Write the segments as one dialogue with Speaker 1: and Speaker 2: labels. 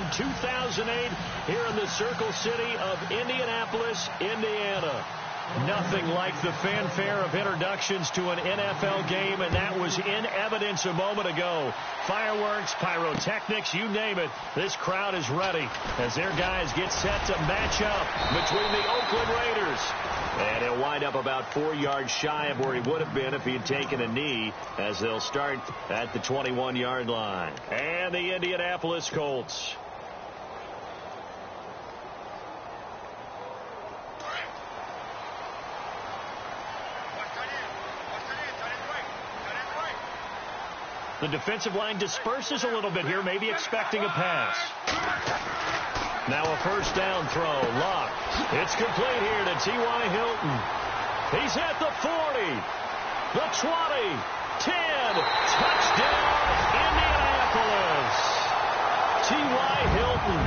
Speaker 1: in 2008 here in the Circle City of Indianapolis, Indiana. Nothing like the fanfare of introductions to an NFL game, and that was in evidence a moment ago. Fireworks, pyrotechnics, you name it. This crowd is ready as their guys get set to match up between the Oakland Raiders. And he'll wind up about 4 yards shy of where he would have been if he had taken a knee, as they'll start at the 21-yard line. And the Indianapolis Colts. The defensive line disperses a little bit here, maybe expecting a pass. Now a first down throw. Lock. It's complete here to T.Y. Hilton. He's at the 40, the 20, 10. Touchdown, Indianapolis. T.Y. Hilton,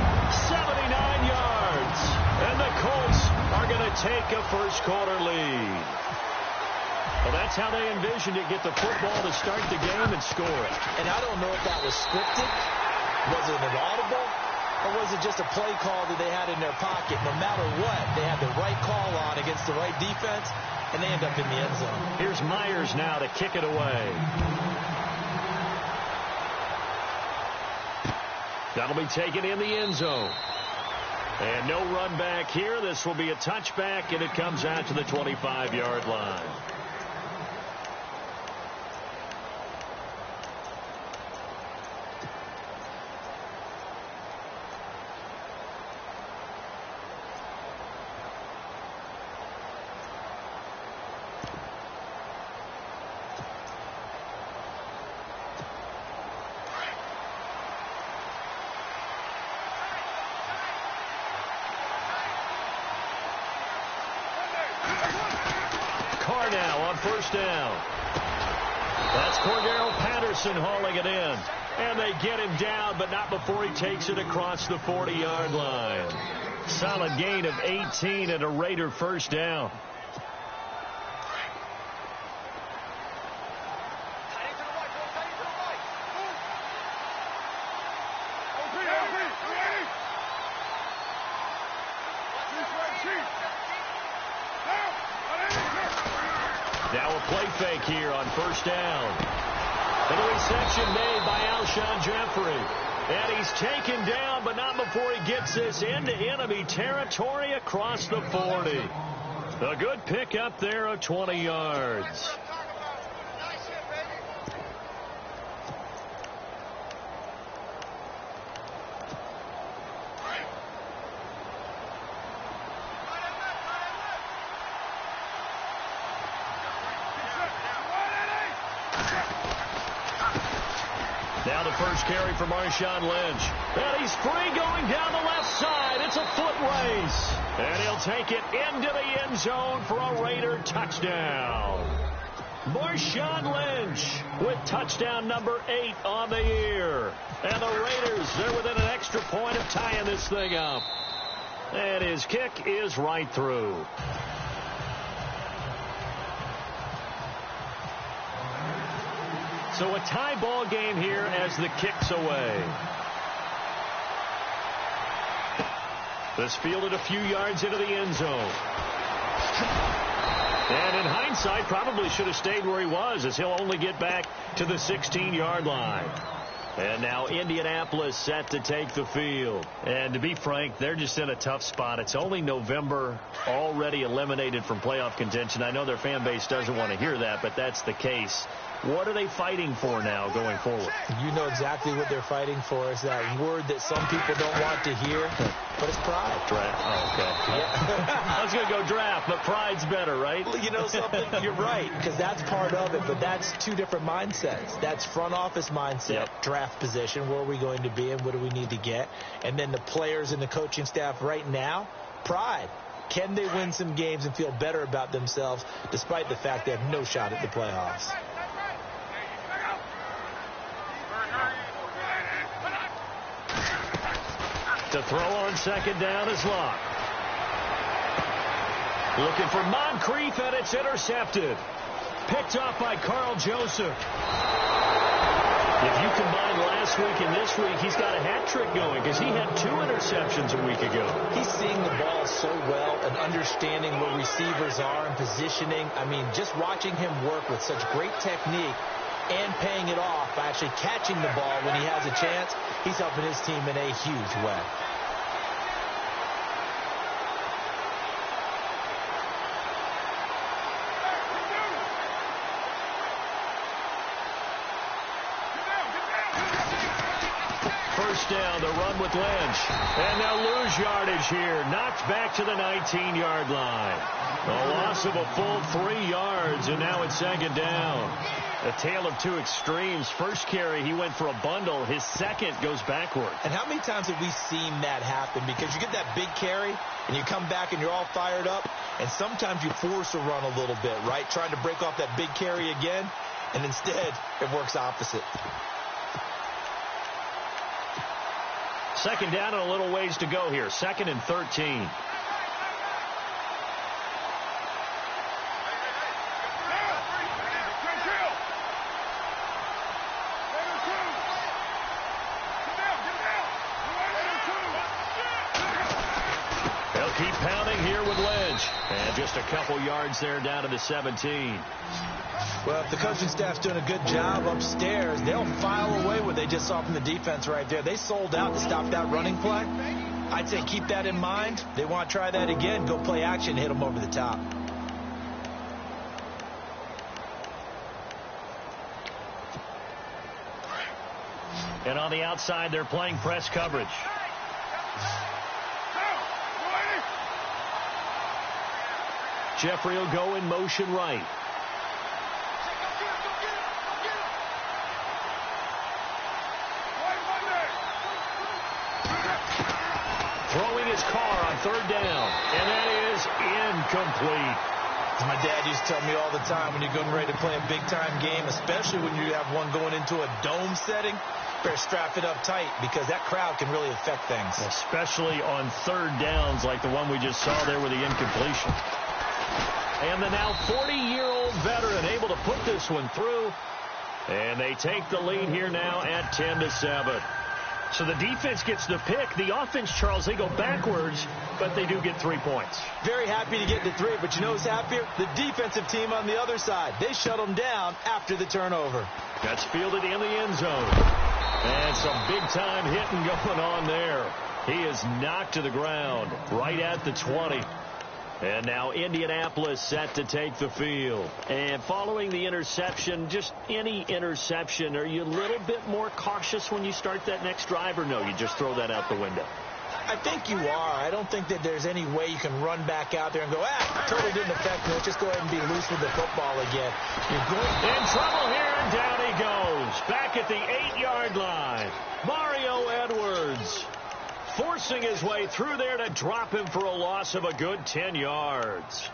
Speaker 1: 79 yards. And the Colts are going to take a first-quarter lead. Well, that's how they envisioned it, get the football to start the game and score it.
Speaker 2: And I don't know if that was scripted. Was it an audible? Or was it just a play call that they had in their pocket? No matter what, they had the right call on against the right defense, and they end up in the end zone.
Speaker 1: Here's Myers now to kick it away. That'll be taken in the end zone. And no run back here. This will be a touchback, and it comes out to the 25-yard line. First down. That's Cordero Patterson hauling it in. And they get him down, but not before he takes it across the 40-yard line. Solid gain of 18 and a Raider first down. Now a play fake here on first down. And a reception made by Alshon Jeffrey. And he's taken down, but not before he gets this into enemy territory across the 40. A good pickup there of 20 yards. Now the first carry for Marshawn Lynch. And he's free going down the left side. It's a foot race. And he'll take it into the end zone for a Raider touchdown. Marshawn Lynch with touchdown number 8 on the year. And the Raiders, they're within an extra point of tying this thing up. And his kick is right through. So a tie ball game here as the kick's away. This fielded a few yards into the end zone. And in hindsight, probably should have stayed where he was, as he'll only get back to the 16-yard line. And now Indianapolis set to take the field. And to be frank, they're just in a tough spot. It's only November, already eliminated from playoff contention. I know their fan base doesn't want to hear that, but that's the case. What are they fighting for now going forward?
Speaker 2: You know exactly what they're fighting for. Is that word that some people don't want to hear, but it's pride.
Speaker 1: Draft. Oh, okay. Yeah. I was going to go draft, but pride's better, right?
Speaker 2: Well, you know something? You're right, because that's part of it, but that's two different mindsets. That's front office mindset, draft position, where are we going to be and what do we need to get? And then the players and the coaching staff right now, pride. Can they win some games and feel better about themselves despite the fact they have no shot at the playoffs?
Speaker 1: To throw on second down is Locke. Looking for Moncrief, and it's intercepted. Picked off by Carl Joseph. If you combine last week and this week, he's got a hat trick going because he had 2 interceptions a week ago.
Speaker 2: He's seeing the ball so well and understanding where receivers are and positioning. I mean, just watching him work with such great technique and paying it off by actually catching the ball when he has a chance, he's helping his team in a huge way.
Speaker 1: First down, the run with Lynch. And they'll lose yardage here. Knocked back to the 19-yard line. A loss of a full 3 yards, and now it's second down. A tale of 2 extremes. First carry, he went for a bundle. His second goes backward.
Speaker 2: And how many times have we seen that happen? Because you get that big carry, and you come back and you're all fired up, and sometimes you force a run a little bit, right? Trying to break off that big carry again, and instead it works opposite.
Speaker 1: Second down and a little ways to go here. 2nd and 13. They'll keep pounding here with Lynch. And just a couple yards there down to the 17.
Speaker 2: Well, if the coaching staff's doing a good job upstairs, they'll file away what they just saw from the defense right there. They sold out to stop that running play. I'd say keep that in mind. They want to try that again. Go play action, hit them over the top.
Speaker 1: And on the outside, they're playing press coverage. Jeffrey will go in motion right. Throwing his car on 3rd down, and that is incomplete.
Speaker 2: My dad used to tell me all the time, when you're getting ready to play a big-time game, especially when you have one going into a dome setting, better strap it up tight because that crowd can really affect things.
Speaker 1: Especially on 3rd downs like the one we just saw there with the incompletion. And the now 40-year-old veteran able to put this one through, and they take the lead here now at 10-7. So the defense gets the pick. The offense, Charles, they go backwards, but they do get 3 points.
Speaker 2: Very happy to get to 3, but you know who's happier? The defensive team on the other side. They shut them down after the turnover.
Speaker 1: That's fielded in the end zone. And some big-time hitting going on there. He is knocked to the ground right at the 20. And now Indianapolis set to take the field. And following the interception, just any interception, are you a little bit more cautious when you start that next drive, or no, you just throw that out the window?
Speaker 2: I think you are. I don't think that there's any way you can run back out there and go, totally didn't affect me. Let's just go ahead and be loose with the football again. You're going
Speaker 1: in trouble here, and down he goes. Back at the 8-yard line. Mario Edwards forcing his way through there to drop him for a loss of a good 10 yards.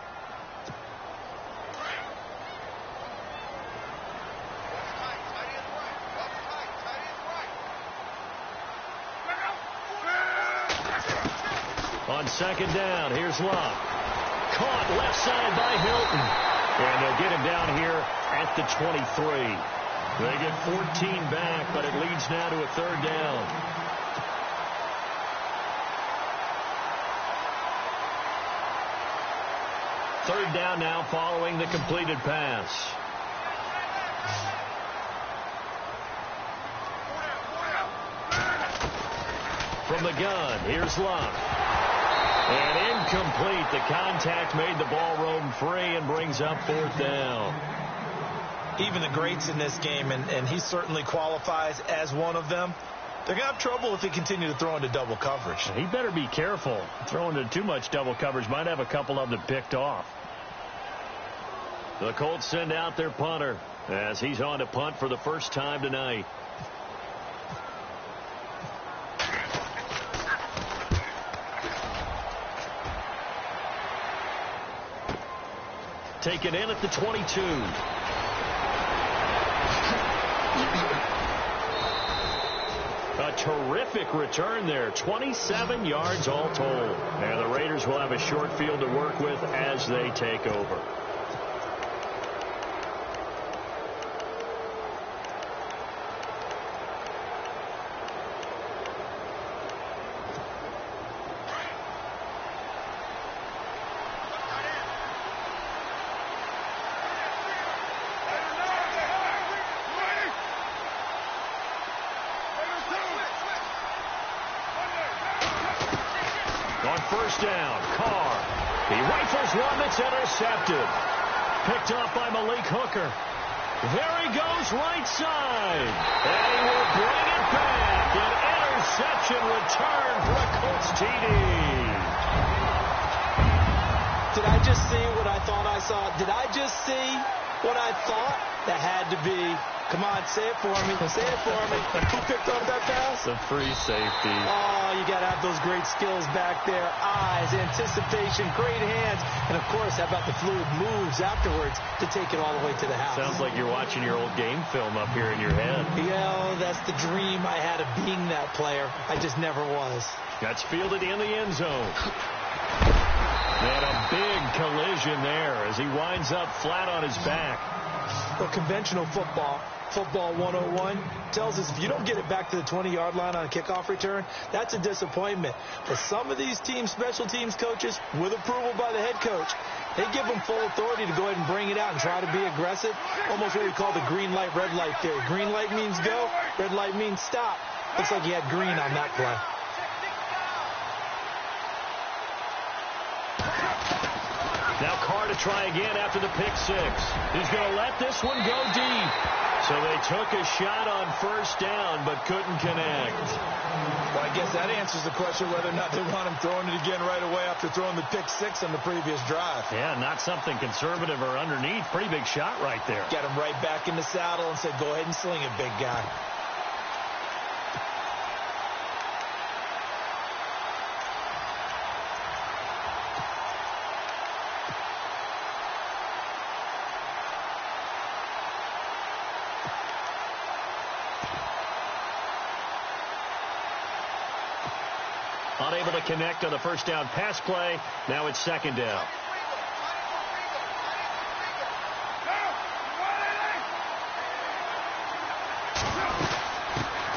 Speaker 1: On 2nd down, here's Locke. Caught left side by Hilton. And they'll get him down here at the 23. They get 14 back, but it leads now to a 3rd down. Third down now following the completed pass. From the gun, here's Locke. And incomplete. The contact made the ball roam free and brings up 4th down.
Speaker 2: Even the greats in this game, and he certainly qualifies as one of them, they're going to have trouble if he continue to throw into double coverage.
Speaker 1: He better be careful. Throwing into too much double coverage might have a couple of them picked off. The Colts send out their punter as he's on to punt for the first time tonight. Taken in at the 22. A terrific return there. 27 yards all told. And the Raiders will have a short field to work with as they take over. first down. Carr. He rifles one that's intercepted. Picked off by Malik Hooker. There he goes right side. And he will bring it back. An interception return for a Colts TD.
Speaker 2: Did I just see what I thought I saw? Did I just see what I thought? That had to be. Come on, say it for me. Say it for me. Who picked up that pass?
Speaker 1: The free safety.
Speaker 2: Oh, you got to have those great skills back there. Eyes, anticipation, great hands. And, of course, how about the fluid moves afterwards to take it all the way to the house?
Speaker 1: Sounds like you're watching your old game film up here in your head.
Speaker 2: Yeah, that's the dream I had of being that player. I just never was.
Speaker 1: That's fielded in the end zone. And a big collision there as he winds up flat on his back.
Speaker 2: Well, conventional football 101 tells us if you don't get it back to the 20-yard line on a kickoff return, that's a disappointment. But some of these special teams coaches, with approval by the head coach, they give them full authority to go ahead and bring it out and try to be aggressive. Almost what we call the green light, red light theory. Green light means go, red light means stop. Looks like he had green on that play.
Speaker 1: Now Carr to try again after the pick six. He's going to let this one go deep. So they took a shot on first down but couldn't connect.
Speaker 2: Well, I guess that answers the question whether or not they want him throwing it again right away after throwing the pick six on the previous drive.
Speaker 1: Yeah, not something conservative or underneath. Pretty big shot right there.
Speaker 2: Got him right back in the saddle and said, go ahead and sling it, big guy.
Speaker 1: Unable to connect on the first down pass play. Now it's second down.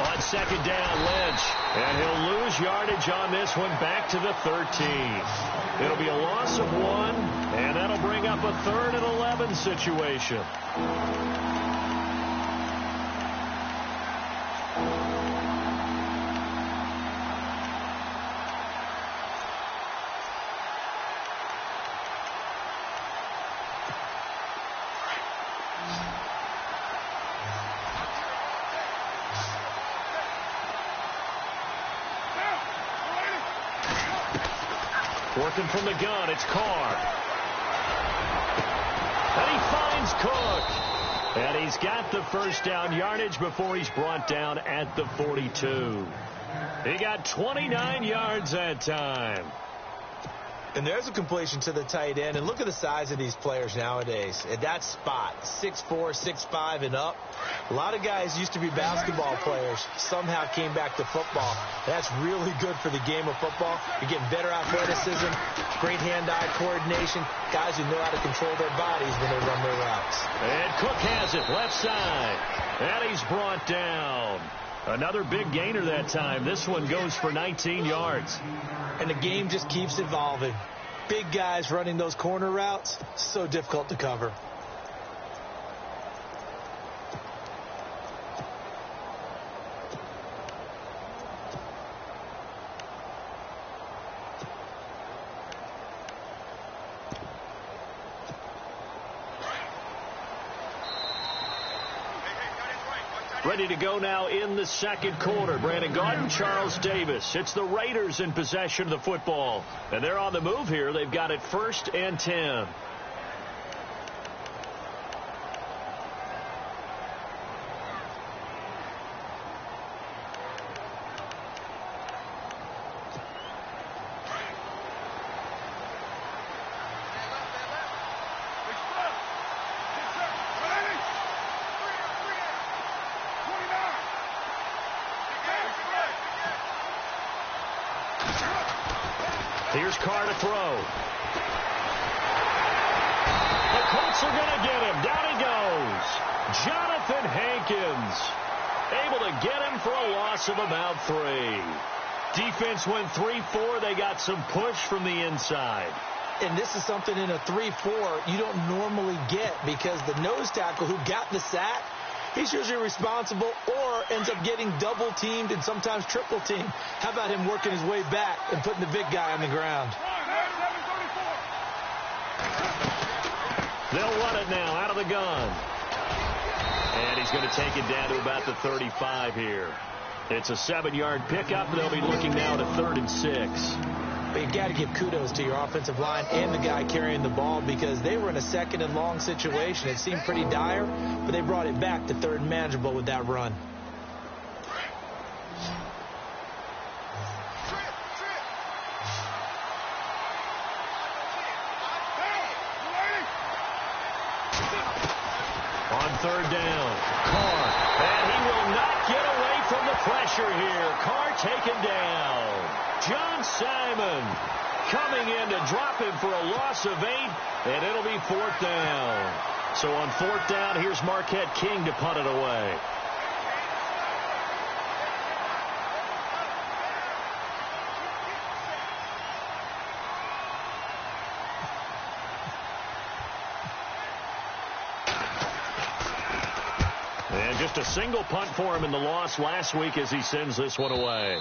Speaker 1: On second down, Lynch. And he'll lose yardage on this one back to the 13. It'll be a loss of 1, and that'll bring up a 3rd and 11 situation. Working from the gun, it's Carr. And he finds Cook. And he's got the first down yardage before he's brought down at the 42. He got 29 yards that time.
Speaker 2: And there's a completion to the tight end. And look at the size of these players nowadays. At that spot, 6'4", 6'5", and up. A lot of guys used to be basketball players. Somehow came back to football. That's really good for the game of football. You're getting better athleticism, great hand-eye coordination. Guys who know how to control their bodies when they run their routes.
Speaker 1: And Cook has it, left side. And he's brought down. Another big gainer that time. This one goes for 19 yards.
Speaker 2: And the game just keeps evolving. Big guys running those corner routes, so difficult to cover.
Speaker 1: Ready to go now in the second quarter. Brandon Gaudin, Charles Davis. It's the Raiders in possession of the football. And they're on the move here. They've got it 1st and 10. Here's Carr to throw. The Colts are going to get him. Down he goes. Jonathan Hankins able to get him for a loss of about 3. Defense went 3-4. They got some push from the inside.
Speaker 2: And this is something in a 3-4 you don't normally get because the nose tackle who got the sack, he's usually responsible or ends up getting double-teamed and sometimes triple-teamed. How about him working his way back and putting the big guy on the ground?
Speaker 1: They'll run it now out of the gun. And he's going to take it down to about the 35 here. It's a 7-yard pickup. They'll be looking now to 3rd and 6.
Speaker 2: But you got to give kudos to your offensive line and the guy carrying the ball because they were in a 2nd and long situation. It seemed pretty dire, but they brought it back to 3rd and manageable with that run.
Speaker 1: On 3rd down, Carr, and he will not get away from the pressure here. Carr taken down. John Simon coming in to drop him for a loss of 8, and it'll be 4th down. So on 4th down, here's Marquette King to punt it away. And just a single punt for him in the loss last week as he sends this one away.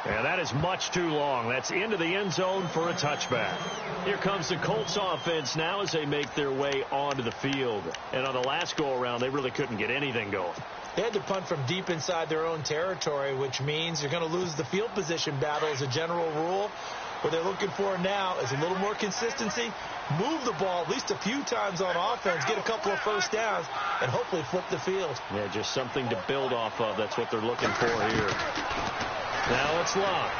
Speaker 1: And that is much too long. That's into the end zone for a touchback. Here comes the Colts offense now as they make their way onto the field. And on the last go-around, they really couldn't get anything going.
Speaker 2: They had to punt from deep inside their own territory, which means you're going to lose the field position battle as a general rule. What they're looking for now is a little more consistency, move the ball at least a few times on offense, get a couple of first downs, and hopefully flip the field.
Speaker 1: Yeah, just something to build off of. That's what they're looking for here. Now it's Locke.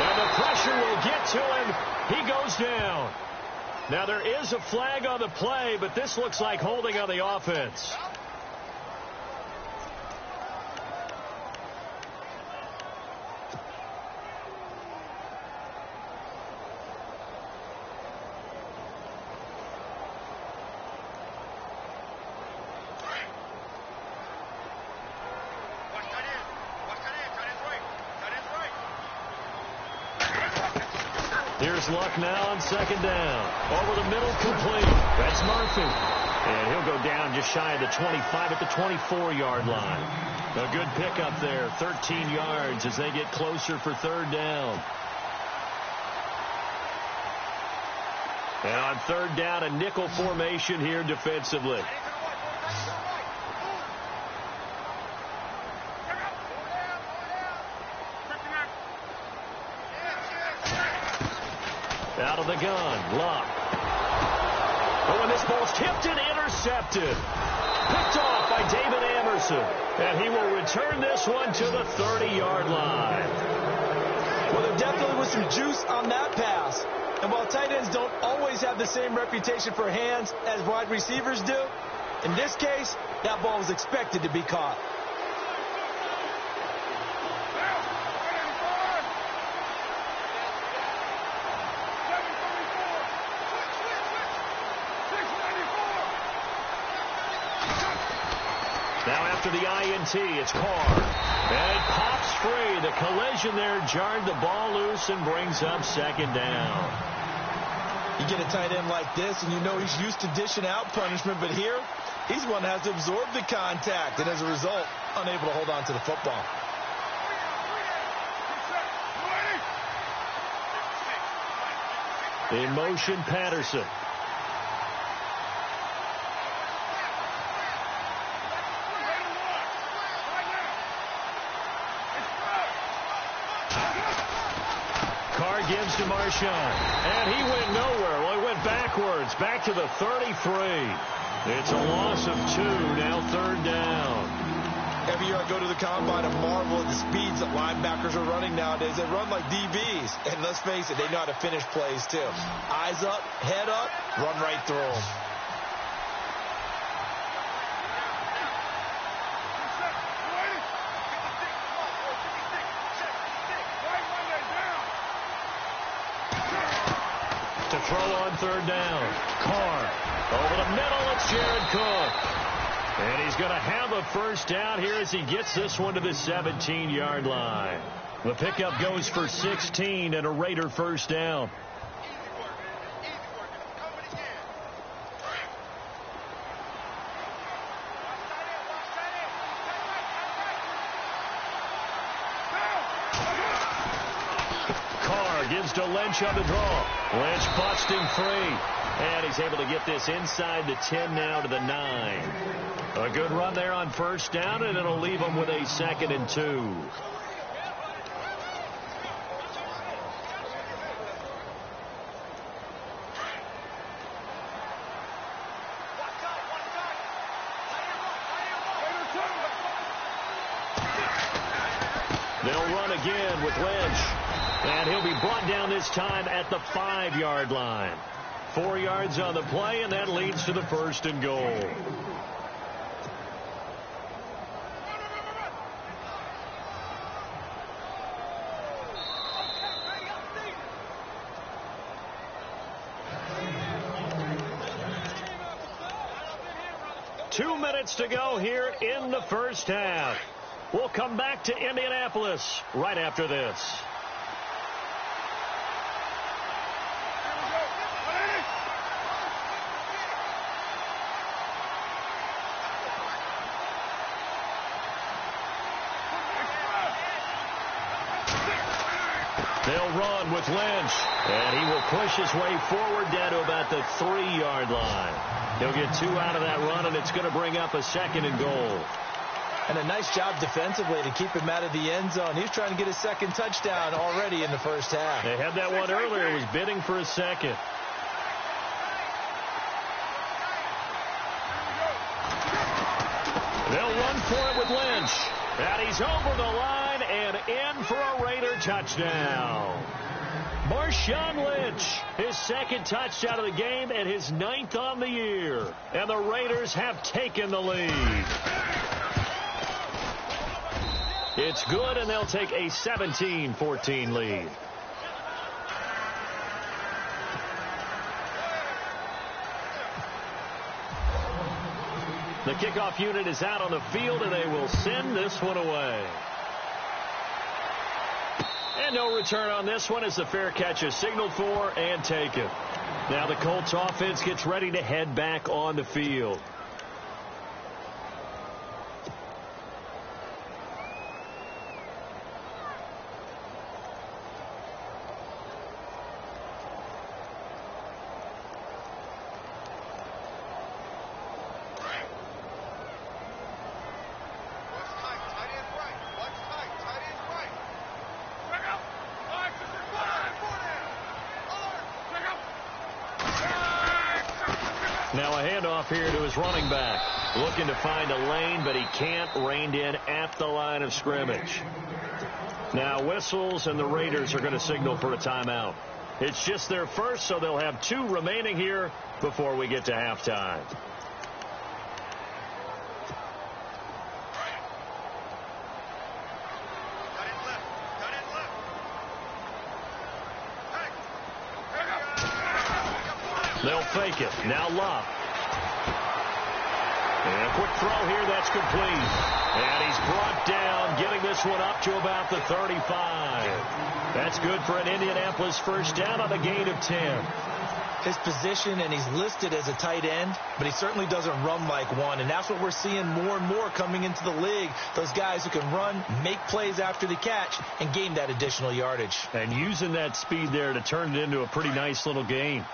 Speaker 1: And the pressure will get to him. He goes down. Now there is a flag on the play, but this looks like holding on the offense. Here's Luck now on 2nd down. Over the middle, complete. That's Murphy. And he'll go down just shy of the 25 at the 24-yard line. A good pickup there, 13 yards as they get closer for 3rd down. And on 3rd down, a nickel formation here defensively. Out of the gun, Locke. Oh, and this ball's tipped and intercepted. Picked off by David Anderson. And he will return this one to the 30-yard line.
Speaker 2: Well, there definitely was some juice on that pass. And while tight ends don't always have the same reputation for hands as wide receivers do, in this case, that ball was expected to be caught.
Speaker 1: Now after the INT, it's Carr. And it pops free. The collision there jarred the ball loose and brings up 2nd down.
Speaker 2: You get a tight end like this, and you know he's used to dishing out punishment, but here, he's one that has to absorb the contact, and as a result, unable to hold on to the football.
Speaker 1: In motion, Patterson. Carr gives to Marshawn, and he went nowhere. Well, he went backwards, back to the 33. It's a loss of 2, now 3rd down.
Speaker 2: Every year I go to the combine and marvel at the speeds that linebackers are running nowadays. They run like DBs, and let's face it, they know how to finish plays too. Eyes up, head up, run right through them.
Speaker 1: To throw on 3rd down. Carr. Over the middle, it's Jared Cook. And he's going to have a first down here as he gets this one to the 17-yard line. The pickup goes for 16 and a Raider first down. Carr gives to Lynch on the draw. Lynch busting free. And he's able to get this inside the 10 now to the 9. A good run there on first down, and it'll leave them with a 2nd and 2. They'll run again with Lynch. And he'll be brought down this time at the 5-yard line. 4 yards on the play, and that leads to the 1st and goal. Two minutes to go here in the first half. We'll come back to Indianapolis right after this. They'll run with Lynch, and he will push his way forward down to about the 3-yard line. He'll get 2 out of that run, and it's going to bring up a 2nd and goal.
Speaker 2: And a nice job defensively to keep him out of the end zone. He's trying to get his 2nd touchdown already in the first half.
Speaker 1: They had that one earlier. He was bidding for a 2nd. They'll run for it with Lynch. And he's over the line and in for a Raider touchdown. Marshawn Lynch, his 2nd touchdown of the game and his 9th on the year. And the Raiders have taken the lead. It's good, and they'll take a 17-14 lead. The kickoff unit is out on the field, and they will send this one away. And no return on this one as the fair catch is signaled for and taken. Now the Colts offense gets ready to head back on the field. Now a handoff here to his running back. Looking to find a lane, but he can't. Reined in at the line of scrimmage. Now whistles, and the Raiders are going to signal for a timeout. It's just their first, so they'll have 2 remaining here before we get to halftime. They'll fake it. Now Love. And a quick throw here. That's complete. And he's brought down, getting this one up to about the 35. That's good for an Indianapolis first down on a gain of 10.
Speaker 2: His position, and he's listed as a tight end, but he certainly doesn't run like one. And that's what we're seeing more and more coming into the league. Those guys who can run, make plays after the catch, and gain that additional yardage.
Speaker 1: And using that speed there to turn it into a pretty nice little gain.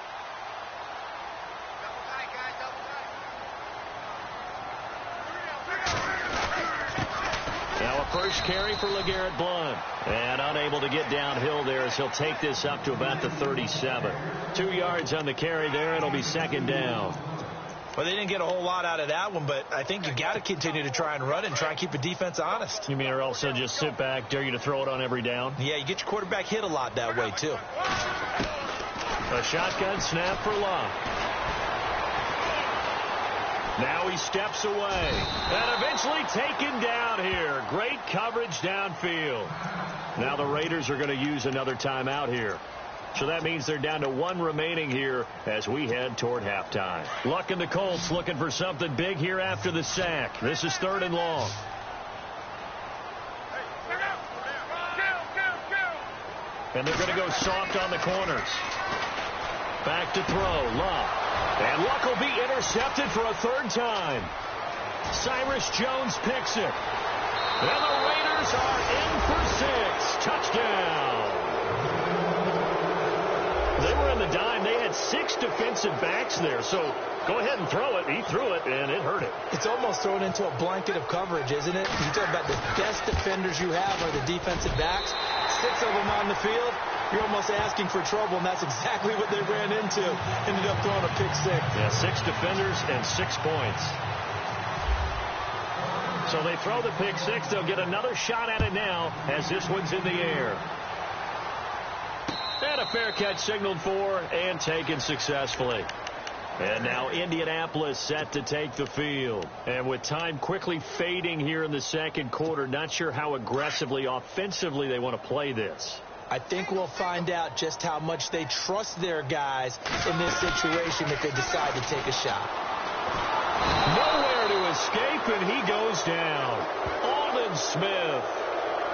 Speaker 1: First carry for LeGarrette Blount. And unable to get downhill there as he'll take this up to about the 37. 2 yards on the carry there. It'll be 2nd down.
Speaker 2: Well, they didn't get a whole lot out of that one, but I think you got to continue to try and run it and try and keep the defense honest.
Speaker 1: You mean or also just sit back, dare you to throw it on every down?
Speaker 2: Yeah, you get your quarterback hit a lot that way, too.
Speaker 1: A shotgun snap for Love. Now he steps away. And eventually taken down here. Great coverage downfield. Now the Raiders are going to use another timeout here. So that means they're down to 1 remaining here as we head toward halftime. Luck and the Colts looking for something big here after the sack. This is 3rd and long. And they're going to go soft on the corners. Back to throw. Luck. And Luck will be intercepted for a 3rd time. Cyrus Jones picks it. And the Raiders are in for 6. Touchdown. a dime. They had 6 defensive backs there, so go ahead and throw it. He threw it, and it hurt it.
Speaker 2: It's almost thrown into a blanket of coverage, isn't it? You talk about the best defenders you have are the defensive backs. 6 of them on the field. You're almost asking for trouble, and that's exactly what they ran into. Ended up throwing a pick 6.
Speaker 1: Yeah, 6 defenders and 6 points. So they throw the pick 6. They'll get another shot at it now as this one's in the air. And a fair catch signaled for and taken successfully. And now Indianapolis set to take the field. And with time quickly fading here in the second quarter, not sure how aggressively, offensively they want to play this.
Speaker 2: I think we'll find out just how much they trust their guys in this situation if they decide to take a shot.
Speaker 1: Nowhere to escape, and he goes down. Aldon Smith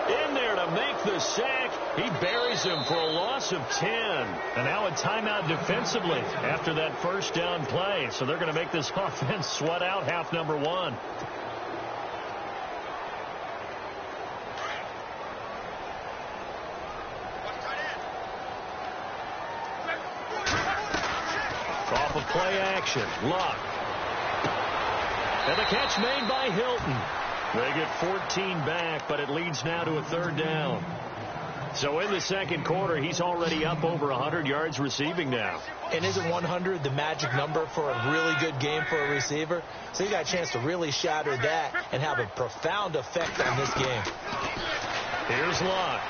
Speaker 1: in there to make the sack. He buries him for a loss of 10. And now a timeout defensively after that first down play. So they're going to make this offense sweat out half number 1. Off of play action. Luck. And the catch made by Hilton. They get 14 back, but it leads now to a 3rd down. So in the second quarter, he's already up over 100 yards receiving now.
Speaker 2: And isn't 100 the magic number for a really good game for a receiver? So he got a chance to really shatter that and have a profound effect on this game.
Speaker 1: Here's Luck.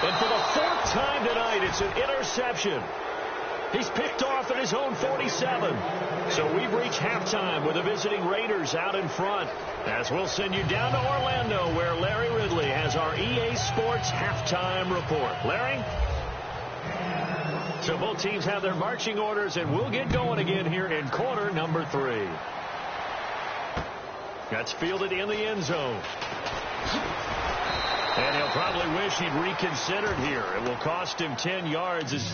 Speaker 1: And for the 4th time tonight, it's an interception. He's picked off at his own 47. So we've reached halftime with the visiting Raiders out in front. As we'll send you down to Orlando, where Larry Ridley has our EA Sports halftime report. Larry? So both teams have their marching orders, and we'll get going again here in quarter number 3. That's fielded in the end zone. And he'll probably wish he'd reconsidered here. It will cost him 10 yards. He's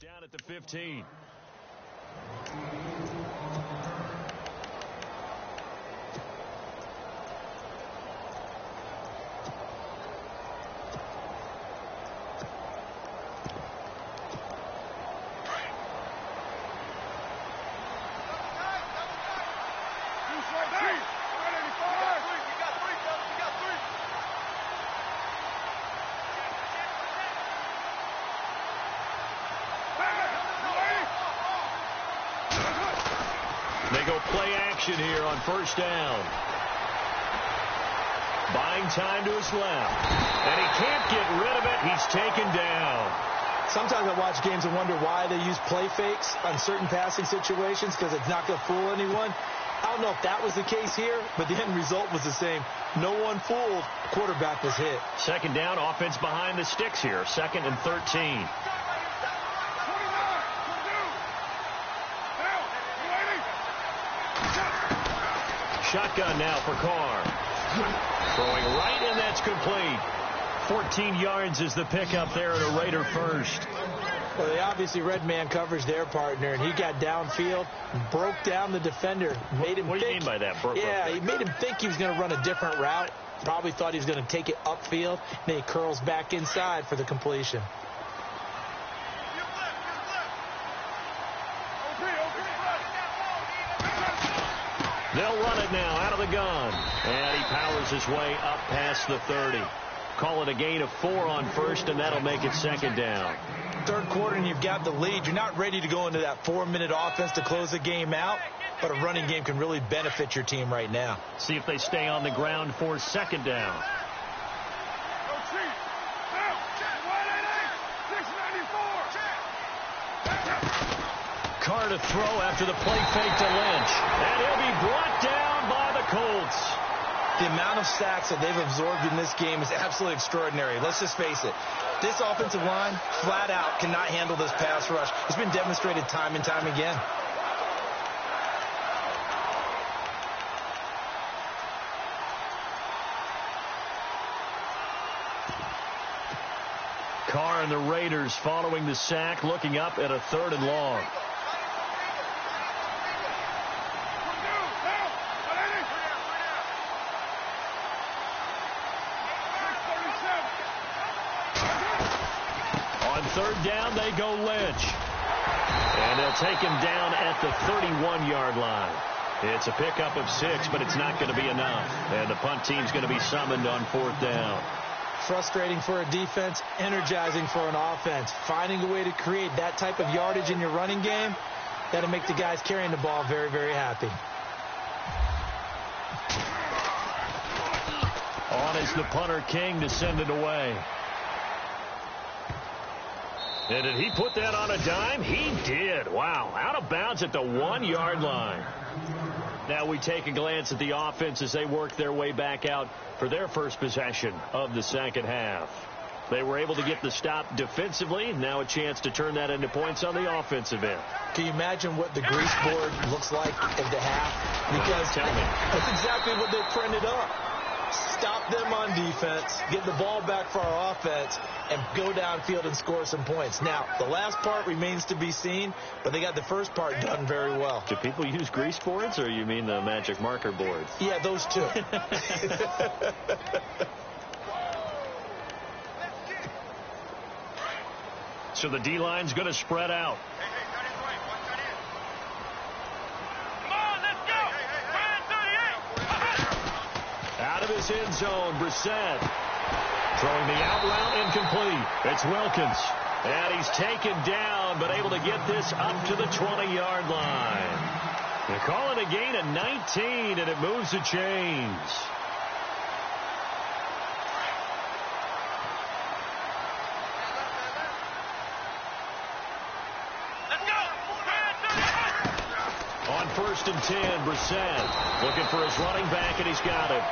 Speaker 1: down at the 15. They go play action here on first down. Buying time to his left. And he can't get rid of it. He's taken down.
Speaker 2: Sometimes I watch games and wonder why they use play fakes on certain passing situations, because it's not going to fool anyone. I don't know if that was the case here, but the end result was the same. No one fooled. Quarterback was hit.
Speaker 1: Second down, offense behind the sticks here. 2nd and 13. Shotgun now for Carr. Throwing right, and that's complete. 14 yards is the pickup there at a Raider first.
Speaker 2: Well, they obviously read man coverage their partner, and he got downfield, broke down the defender, made him
Speaker 1: What do you mean by that?
Speaker 2: He made him think he was going to run a different route. Probably thought he was going to take it upfield. Then he curls back inside for the completion.
Speaker 1: They'll run it now out of the gun. And he powers his way up past the 30. Call it a gain of 4 on first, and that'll make it second down.
Speaker 2: Third quarter, and you've got the lead. You're not ready to go into that 4-minute offense to close the game out, but a running game can really benefit your team right now.
Speaker 1: See if they stay on the ground for second down. Carr to throw after the play fake to Lynch. And he'll be brought down by the Colts.
Speaker 2: The amount of sacks that they've absorbed in this game is absolutely extraordinary. Let's just face it. This offensive line, flat out, cannot handle this pass rush. It's been demonstrated time and time again.
Speaker 1: Carr and the Raiders following the sack, looking up at a 3rd and long. On 3rd down, they go Lynch. And they'll take him down at the 31-yard line. It's a pickup of 6, but it's not going to be enough. And the punt team's going to be summoned on 4th down.
Speaker 2: Frustrating for a defense, energizing for an offense. Finding a way to create that type of yardage in your running game, that'll make the guys carrying the ball very, very happy.
Speaker 1: On is the punter, King, to send it away. And did he put that on a dime? He did. Wow. Out of bounds at the 1-yard line. Now we take a glance at the offense as they work their way back out for their first possession of the second half. They were able to get the stop defensively. Now a chance to turn that into points on the offensive end.
Speaker 2: Can you imagine what the grease board looks like at the half? Because
Speaker 1: tell me.
Speaker 2: That's exactly what they printed up. Stop them on defense, get the ball back for our offense, and go downfield and score some points. Now, the last part remains to be seen, but they got the first part done very well.
Speaker 1: Do people use grease boards, or you mean the magic marker boards?
Speaker 2: Yeah, those two.
Speaker 1: So the D-line's going to spread out. Out of his end zone, Brissett. Throwing the out route, incomplete. It's Wilkins. And he's taken down, but able to get this up to the 20-yard line. They call it a gain of 19, and it moves the chains. On 1st and 10, Brissett looking for his running back, and he's got it.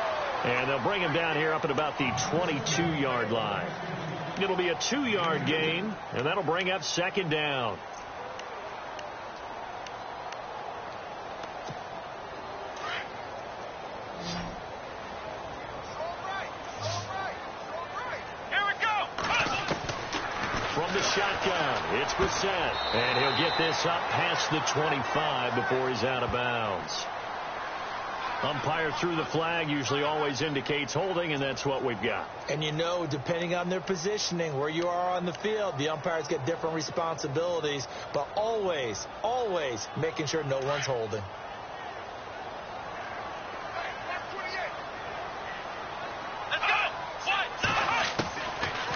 Speaker 1: And they'll bring him down here up at about the 22-yard line. It'll be a 2-yard gain, and that'll bring up second down. From the shotgun, it's Brissett. And he'll get this up past the 25 before he's out of bounds. Umpire threw the flag, usually always indicates holding, and that's what we've got.
Speaker 2: And you know, depending on their positioning, where you are on the field, the umpires get different responsibilities, but always, always making sure no one's holding.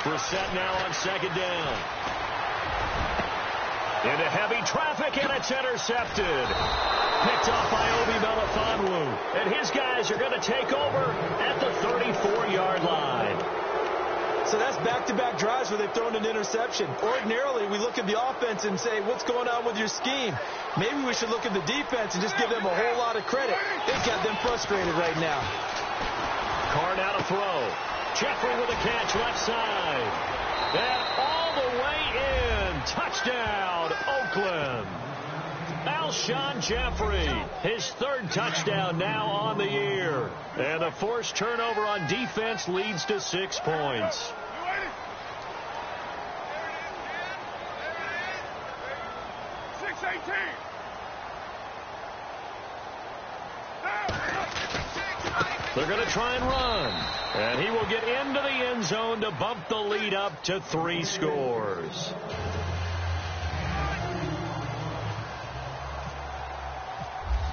Speaker 1: Brissett now on second down. Into heavy traffic, and it's intercepted. Picked off by Obi Melifonwu. And his guys are going to take over at the 34-yard line.
Speaker 2: So that's back-to-back drives where they've thrown an interception. Ordinarily, we look at the offense and say, what's going on with your scheme? Maybe we should look at the defense and just give them a whole lot of credit. They've got them frustrated right now.
Speaker 1: Carr now to throw. Jeffrey with a catch left side. And all the way in. Touchdown, Oakland. Alshon Jeffrey, his 3rd touchdown now on the year. And the forced turnover on defense leads to 6 points. They're going to try and run. And he will get into the end zone to bump the lead up to 3 scores.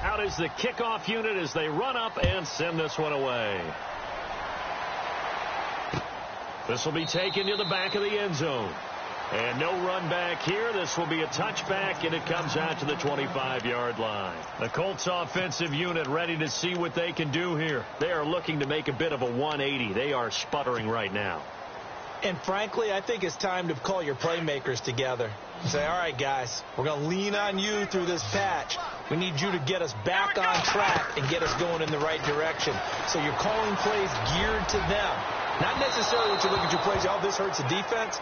Speaker 1: Out is the kickoff unit as they run up and send this one away. This will be taken to the back of the end zone. And no run back here. This will be a touchback, and it comes out to the 25-yard line. The Colts offensive unit ready to see what they can do here. They are looking to make a bit of a 180. They are sputtering right now.
Speaker 2: And frankly, I think it's time to call your playmakers together. Say, all right, guys, we're going to lean on you through this patch. We need you to get us back on track and get us going in the right direction. So you're calling plays geared to them. Not necessarily what you look at your plays, oh, this hurts the defense.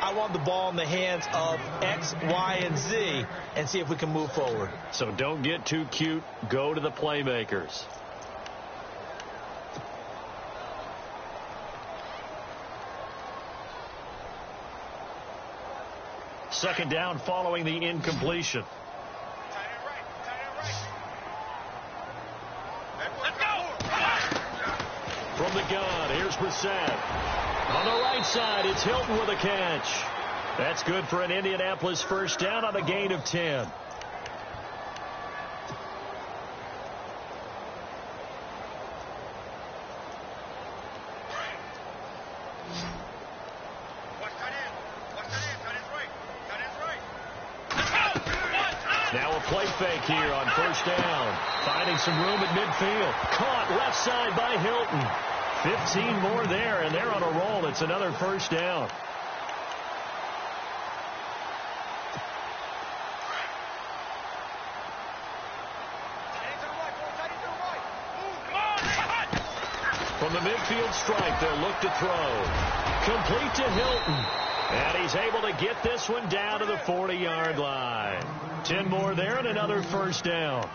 Speaker 2: I want the ball in the hands of X, Y, and Z and see if we can move forward.
Speaker 1: So don't get too cute. Go to the playmakers. Second down following the incompletion. From the gun, here's Brissett. On the right side, it's Hilton with a catch. That's good for an Indianapolis first down on a gain of 10. Now a play fake here on first down. Finding some room at midfield. Caught left side by Hilton. 15 more there, and they're on a roll. It's another first down. From the midfield stripe, they'll look to throw. Complete to Hilton. And he's able to get this one down to the 40-yard line. 10 more there and another first down.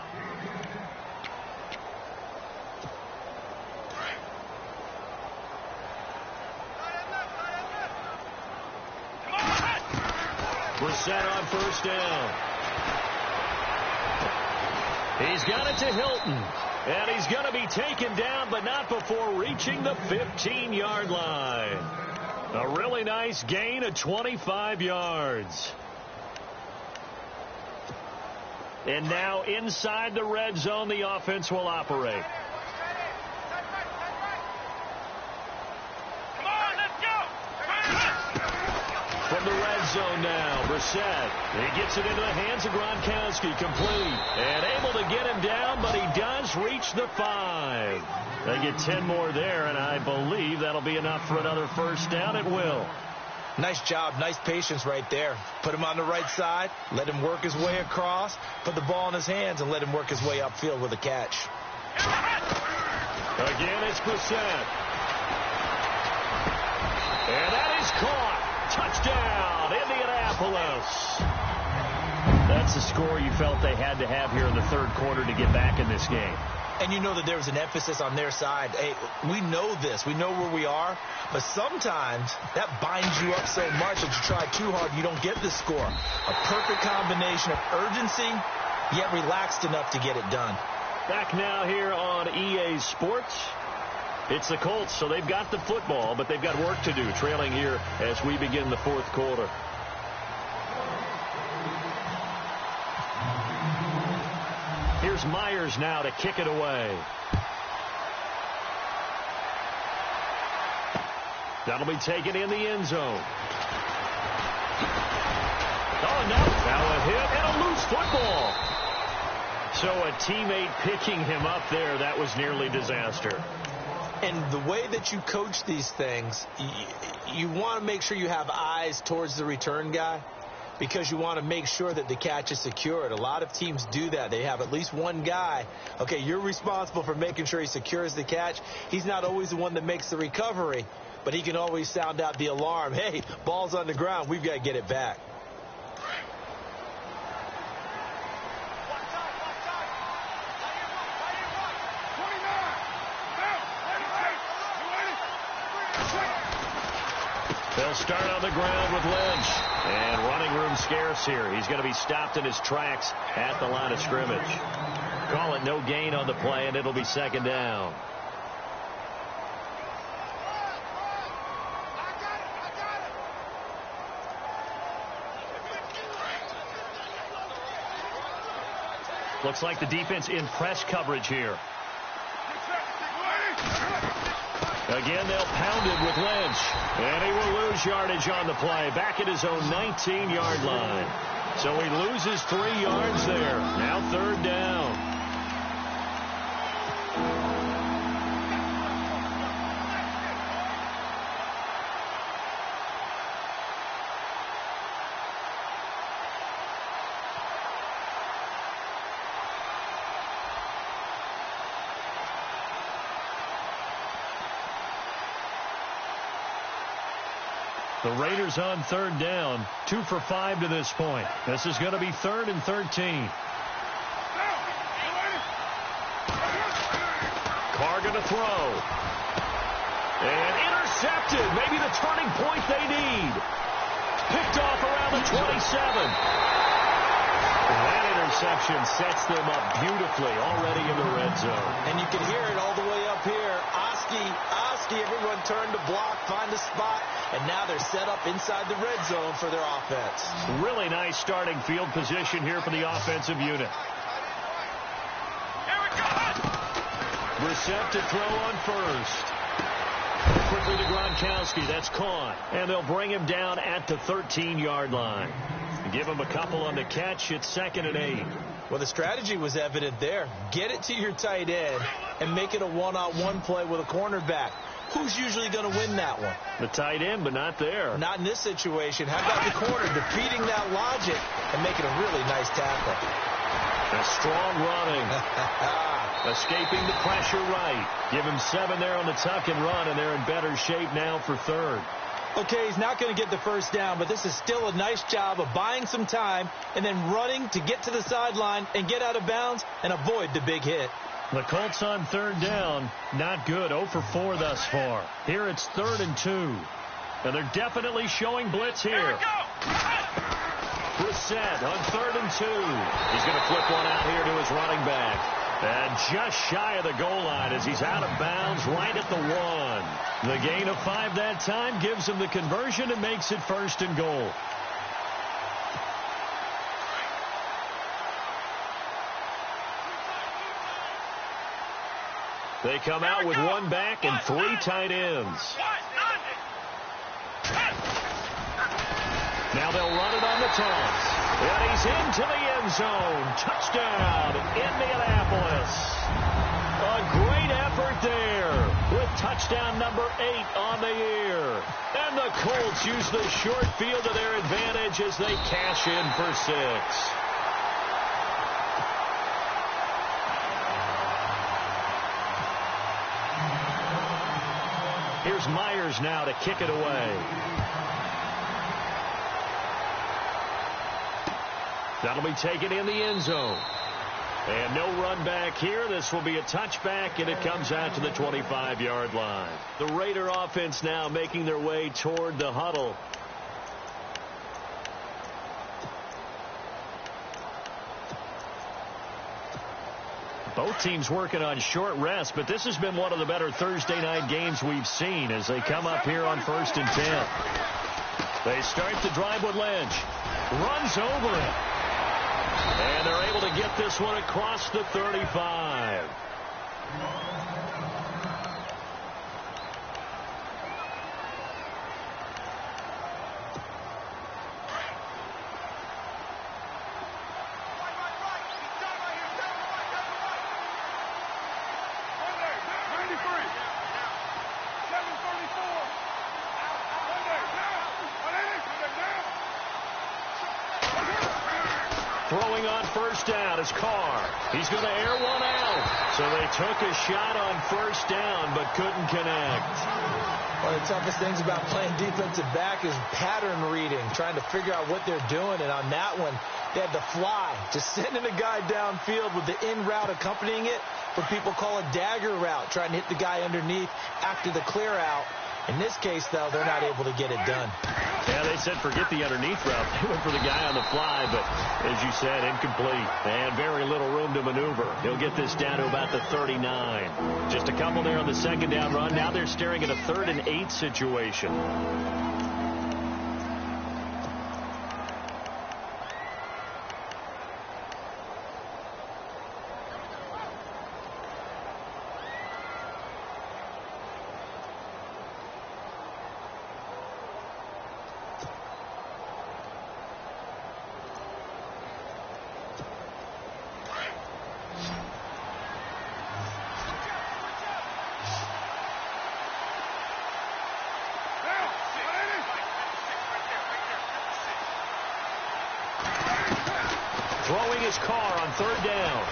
Speaker 1: Brissett on first down. He's got it to Hilton. And he's going to be taken down, but not before reaching the 15-yard line. A really nice gain of 25 yards. And now inside the red zone, the offense will operate. From the red zone now, Brissett. He gets it into the hands of Gronkowski, complete. And able to get him down, but he does reach the 5. They get 10 more there, and I believe that'll be enough for another first down. It will.
Speaker 2: Nice job, nice patience right there. Put him on the right side, let him work his way across, put the ball in his hands, and let him work his way upfield with a catch.
Speaker 1: Again, it's Brissett. And that is caught. Touchdown, Indianapolis. That's the score you felt they had to have here in the third quarter to get back in this game.
Speaker 2: And you know that there was an emphasis on their side. Hey, we know this. We know where we are. But sometimes that binds you up so much that you try too hard, you don't get the score. A perfect combination of urgency, yet relaxed enough to get it done.
Speaker 1: Back now here on EA Sports. It's the Colts, so they've got the football, but they've got work to do, trailing here as we begin the fourth quarter. Here's Myers now to kick it away. That'll be taken in the end zone. Oh, no. Now a hit and a loose football. So a teammate picking him up there, that was nearly disaster.
Speaker 2: And the way that you coach these things, you want to make sure you have eyes towards the return guy because you want to make sure that the catch is secured. A lot of teams do that. They have at least one guy. Okay, you're responsible for making sure he secures the catch. He's not always the one that makes the recovery, but he can always sound out the alarm. Hey, ball's on the ground. We've got to get it back. They'll start on the ground with Lynch. And running room scarce here. He's going to be stopped in his tracks at the line of scrimmage. Call it no gain on the play, and it'll be second down.
Speaker 1: Looks like the defense in press coverage here. Again, they'll pound it with Lynch. And he will lose yardage on the play. Back at his own 19-yard line. So he loses 3 yards there. Now 3rd down. The Raiders on 3rd down, 2 for 5 to this point. This is going to be 3rd and 13. Carr going to throw. And intercepted. Maybe the turning point they need. Picked off around the 27. That interception sets them up beautifully already in the red zone.
Speaker 2: And you can hear it all the way up here. Oski, everyone turned to block, find a spot, and now they're set up inside the red zone for their offense.
Speaker 1: Really nice starting field position here for the offensive unit. Brissett to throw on first. Quickly to Gronkowski. That's caught. And they'll bring him down at the 13-yard line. Give him a couple on the catch. It's 2nd and 8.
Speaker 2: Well, the strategy was evident there. Get it to your tight end and make it a one-on-one play with a cornerback. Who's usually going to win that one?
Speaker 1: The tight end, but not there.
Speaker 2: Not in this situation. How about the corner defeating that logic and making a really nice tackle?
Speaker 1: A strong running. Escaping the pressure right. Give him 7 there on the tuck and run, and they're in better shape now for 3rd.
Speaker 2: Okay, he's not going to get the first down, but this is still a nice job of buying some time and then running to get to the sideline and get out of bounds and avoid the big hit.
Speaker 1: The Colts on 3rd down, not good. 0 for 4 thus far. Here it's 3rd and 2. And they're definitely showing blitz here. Brissett on 3rd and 2. He's going to flip one out here to his running back. And just shy of the goal line as he's out of bounds right at the 1. The gain of 5 that time gives him the conversion and makes it 1st and goal. They come out with 1 back and 3 tight ends. Now they'll run it on the toss. And he's into the end zone. Touchdown, Indianapolis. A great effort there with touchdown number 8 on the year. And the Colts use the short field to their advantage as they cash in for 6. Here's Myers now to kick it away. That'll be taken in the end zone. And no run back here. This will be a touchback, and it comes out to the 25-yard line. The Raider offense now making their way toward the huddle. Both teams working on short rest, but this has been one of the better Thursday night games we've seen as they come up here on 1st and 10. They start the drive with Lynch. Runs over it. And they're able to get this one across the 35. Throwing on 1st down is Carr. He's going to air one out. So they took a shot on 1st down but couldn't connect.
Speaker 2: One of the toughest things about playing defensive back is pattern reading, trying to figure out what they're doing. And on that one, they had the fly, just sending a guy downfield with the in route accompanying it. What people call a dagger route, trying to hit the guy underneath after the clear out. In this case, though, they're not able to get it done.
Speaker 1: Yeah, they said forget the underneath route. They went for the guy on the fly, but as you said, incomplete. And very little room to maneuver. He'll get this down to about the 39. Just a couple there on the 2nd down run. Now they're staring at a 3rd and 8 situation. is Carr on third down.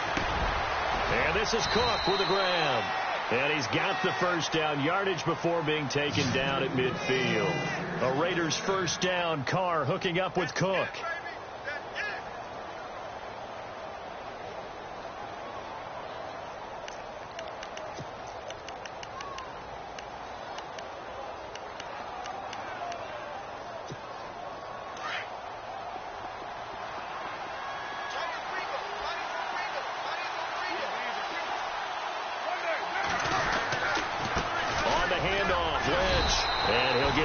Speaker 1: And this is Cook with a grab. And he's got the first down yardage before being taken down at midfield. A Raiders first down. Carr hooking up with Cook.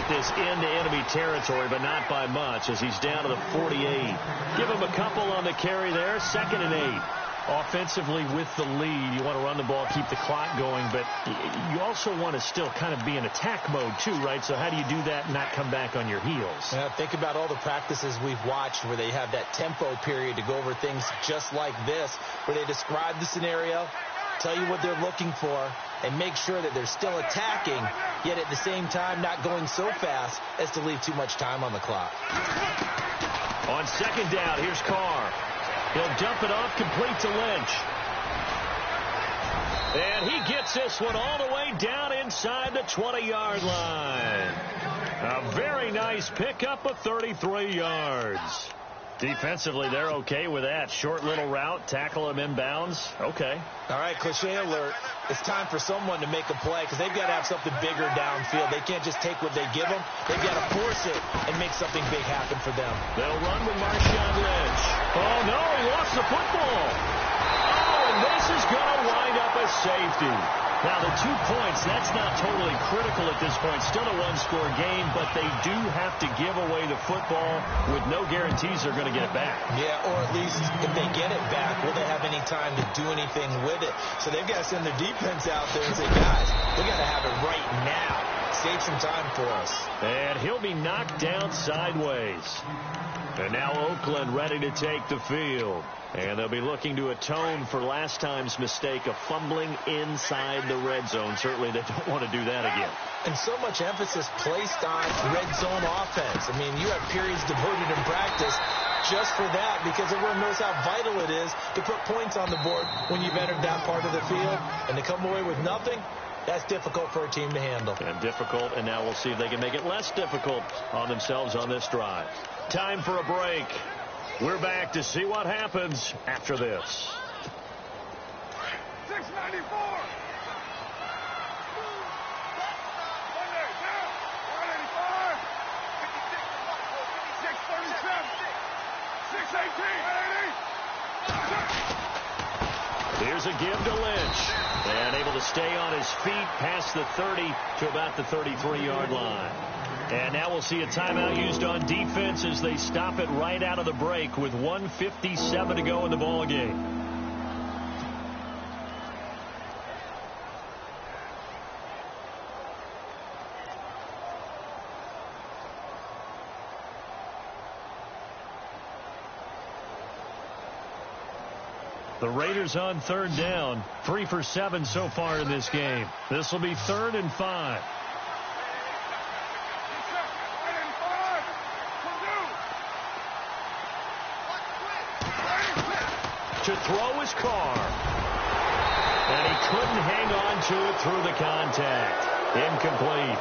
Speaker 1: This into enemy territory, but not by much as he's down to the 48. Give him a couple on the carry there. 2nd and 8. Offensively with the lead, you want to run the ball, keep the clock going, but you also want to still kind of be in attack mode too, right? So how do you do that and not come back on your heels?
Speaker 2: Yeah, think about all the practices we've watched where they have that tempo period to go over things just like this, where they describe the scenario, tell you what they're looking for, and make sure that they're still attacking, yet at the same time not going so fast as to leave too much time on the clock.
Speaker 1: On 2nd down, here's Carr. He'll dump it off, complete to Lynch. And he gets this one all the way down inside the 20-yard line. A very nice pickup of 33 yards. Defensively, they're okay with that. Short little route, tackle him inbounds. Okay.
Speaker 2: All right, cliche alert. It's time for someone to make a play because they've got to have something bigger downfield. They can't just take what they give them. They've got to force it and make something big happen for them.
Speaker 1: They'll run with Marshawn Lynch. Oh, no, he lost the football. Oh, and this is going to wind up a safety. Now, the 2 points, that's not totally critical at this point. Still a one-score game, but they do have to give away the football with no guarantees they're going to get it back.
Speaker 2: Yeah, or at least if they get it back, will they have any time to do anything with it? So they've got to send their defense out there and say, guys, we got to have it right now. Save some time for us.
Speaker 1: And he'll be knocked down sideways. And now Oakland ready to take the field. And they'll be looking to atone for last time's mistake of fumbling inside the red zone. Certainly they don't want to do that again.
Speaker 2: And so much emphasis placed on red zone offense. I mean, you have periods devoted in practice just for that because everyone knows how vital it is to put points on the board when you've entered that part of the field. And to come away with nothing, that's difficult for a team to handle.
Speaker 1: And difficult, and now we'll see if they can make it less difficult on themselves on this drive. Time for a break. We're back to see what happens after this.
Speaker 3: 694.
Speaker 1: Here's a give to Lynch. And able to stay on his feet past the 30 to about the 33-yard line. And now we'll see a timeout used on defense as they stop it right out of the break with 1:57 to go in the ball game. The Raiders on 3rd down, 3 for 7 so far in this game. This will be 3rd and 5. To throw is Carr. And he couldn't hang on to it through the contact. Incomplete.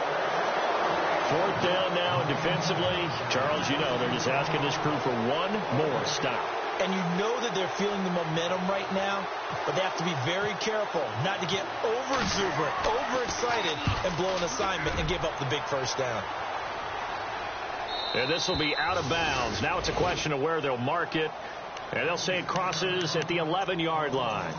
Speaker 1: 4th down now defensively. Charles, you know, they're just asking this crew for one more stop.
Speaker 2: And you know that they're feeling the momentum right now, but they have to be very careful not to get over-exuberant, overexcited, and blow an assignment and give up the big first down.
Speaker 1: And this will be out of bounds. Now it's a question of where they'll mark it. And they'll say it crosses at the 11-yard line.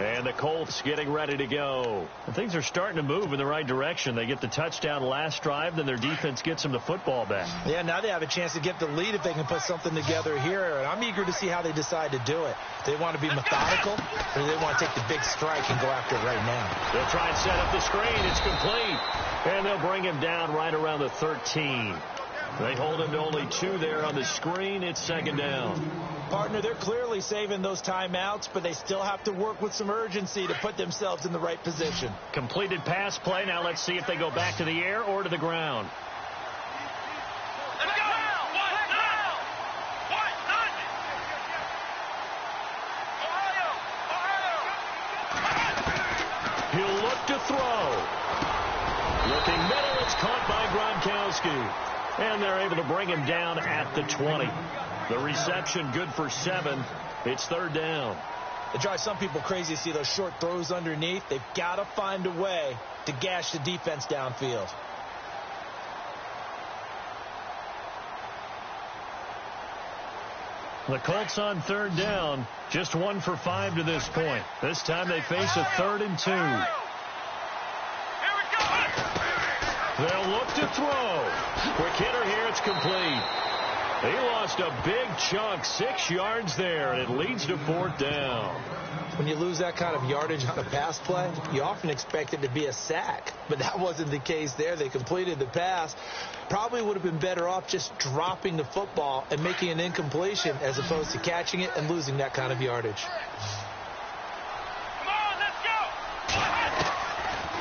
Speaker 1: And the Colts getting ready to go. And things are starting to move in the right direction. They get the touchdown last drive, then their defense gets them the football back.
Speaker 2: Yeah, now they have a chance to get the lead if they can put something together here. And I'm eager to see how they decide to do it. Do they want to be methodical, or do they want to take the big strike and go after it right now?
Speaker 1: They'll try and set up the screen. It's complete. And they'll bring him down right around the 13. They hold him to only 2 there on the screen. It's 2nd down.
Speaker 2: Partner, they're clearly saving those timeouts, but they still have to work with some urgency to put themselves in the right position.
Speaker 1: Completed pass play. Now let's see if they go back to the air or to the ground. throw. Looking middle, it's caught by Gronkowski. And they're able to bring him down at the 20. The reception good for 7. It's third down.
Speaker 2: It drives some people crazy to see those short throws underneath. They've got to find a way to gash the defense downfield.
Speaker 1: The Colts on third down, just 1 for 5 to this point. This time they face a 3rd and 2. They'll look to throw. Quick hitter here, it's complete. He lost a big chunk, 6 yards there, and it leads to 4th down.
Speaker 2: When you lose that kind of yardage on a pass play, you often expect it to be a sack. But that wasn't the case there. They completed the pass. Probably would have been better off just dropping the football and making an incompletion as opposed to catching it and losing that kind of yardage.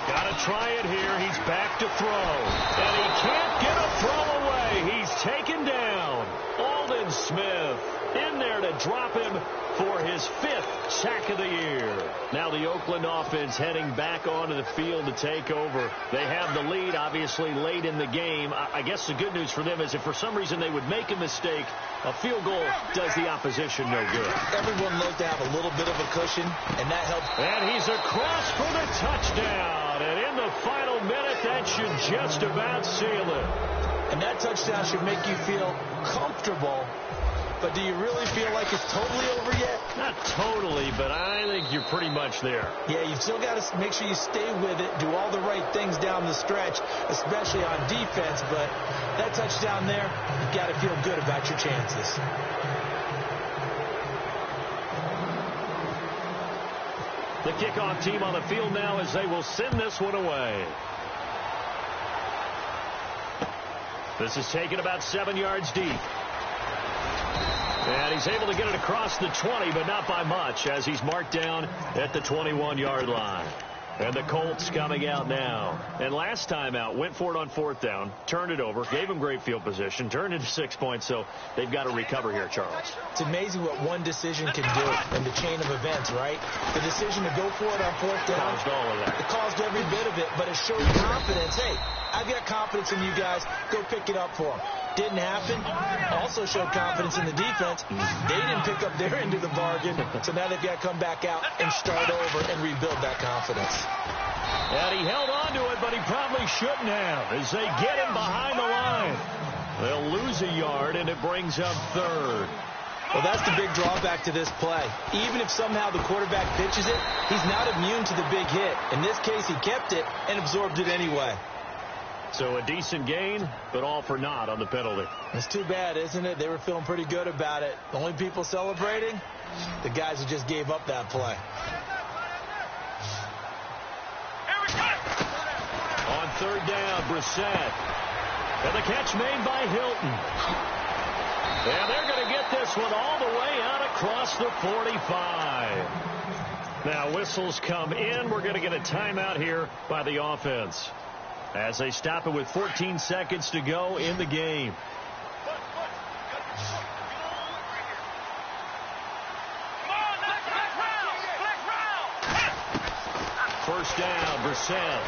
Speaker 1: Got to try it here. He's back to throw. And he can't get a throw away. He's taken down. Aldon Smith in there to drop him for his 5th sack of the year. Now the Oakland offense heading back onto the field to take over. They have the lead, obviously, late in the game. I guess the good news for them is if for some reason they would make a mistake, a field goal does the opposition no good.
Speaker 2: Everyone loves to have a little bit of a cushion, and that helps.
Speaker 1: And he's across for the touchdown. And in the final minute, that should just about seal it.
Speaker 2: And that touchdown should make you feel comfortable. But do you really feel like it's totally over yet?
Speaker 1: Not totally, but I think you're pretty much there.
Speaker 2: Yeah, you've still got to make sure you stay with it, do all the right things down the stretch, especially on defense. But that touchdown there, you've got to feel good about your chances.
Speaker 1: The kickoff team on the field now as they will send this one away. This is taken about 7 yards deep. And he's able to get it across the 20, but not by much, as he's marked down at the 21-yard line. And the Colts coming out now. And last time out, went for it on 4th down, turned it over, gave him great field position, turned it to 6 points, so they've got to recover here, Charles.
Speaker 2: It's amazing what one decision can do in the chain of events, right? The decision to go for it on 4th down.
Speaker 1: Caused all of that.
Speaker 2: It caused every bit of it, but it showed confidence. Hey, I've got confidence in you guys. Go pick it up for them. Didn't happen. Also showed confidence in the defense. They didn't pick up their end of the bargain, so now they've got to come back out and start over and rebuild that confidence.
Speaker 1: And he held on to it, but he probably shouldn't have as they get him behind the line. They'll lose a yard, and it brings up 3rd.
Speaker 2: Well, that's the big drawback to this play. Even if somehow the quarterback pitches it, he's not immune to the big hit. In this case, he kept it and absorbed it anyway.
Speaker 1: So a decent gain, but all for naught on the penalty.
Speaker 2: It's too bad, isn't it? They were feeling pretty good about it. The only people celebrating, the guys who just gave up that play.
Speaker 1: On 3rd down, Brissett. And the catch made by Hilton. And they're going to get this one all the way out across the 45. Now whistles come in. We're going to get a timeout here by the offense as they stop it with 14 seconds to go in the game. First down, Brissett.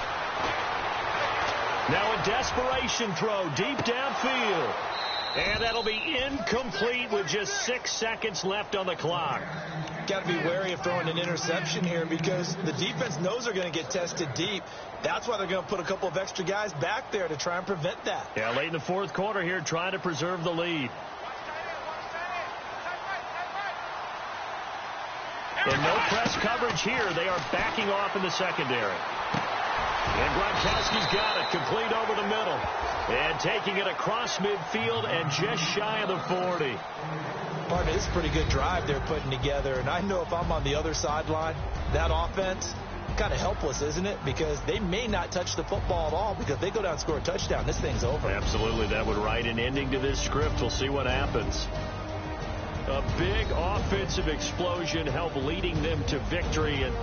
Speaker 1: Now a desperation throw deep downfield. And that'll be incomplete with just 6 seconds left on the clock.
Speaker 2: Got to be wary of throwing an interception here because the defense knows they're going to get tested deep. That's why they're going to put a couple of extra guys back there to try and prevent that.
Speaker 1: Yeah, late in the 4th quarter here, trying to preserve the lead. And no press coverage here. They are backing off in the secondary. And Gronkowski's got it, complete over the middle. And taking it across midfield and just shy of the 40.
Speaker 2: Pardon me, this is a pretty good drive they're putting together. And I know if I'm on the other sideline, that offense, kind of helpless, isn't it? Because they may not touch the football at all because they go down and score a touchdown. This thing's over.
Speaker 1: Absolutely. That would write an ending to this script. We'll see what happens. A big offensive explosion helped leading them to victory. And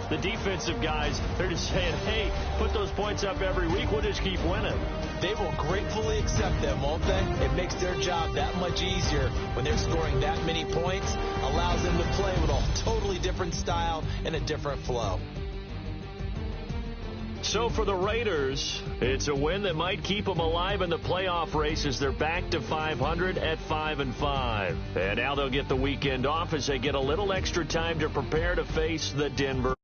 Speaker 1: the defensive guys, they're just saying, hey, put those points up every week. We'll just keep winning.
Speaker 2: They will gratefully accept them, won't they? It makes their job that much easier when they're scoring that many points. Allows them to play with a totally different style and a different flow.
Speaker 1: so for the Raiders, it's a win that might keep them alive in the playoff race as they're back to 500 at 5-5. And now they'll get the weekend off as they get a little extra time to prepare to face the Denver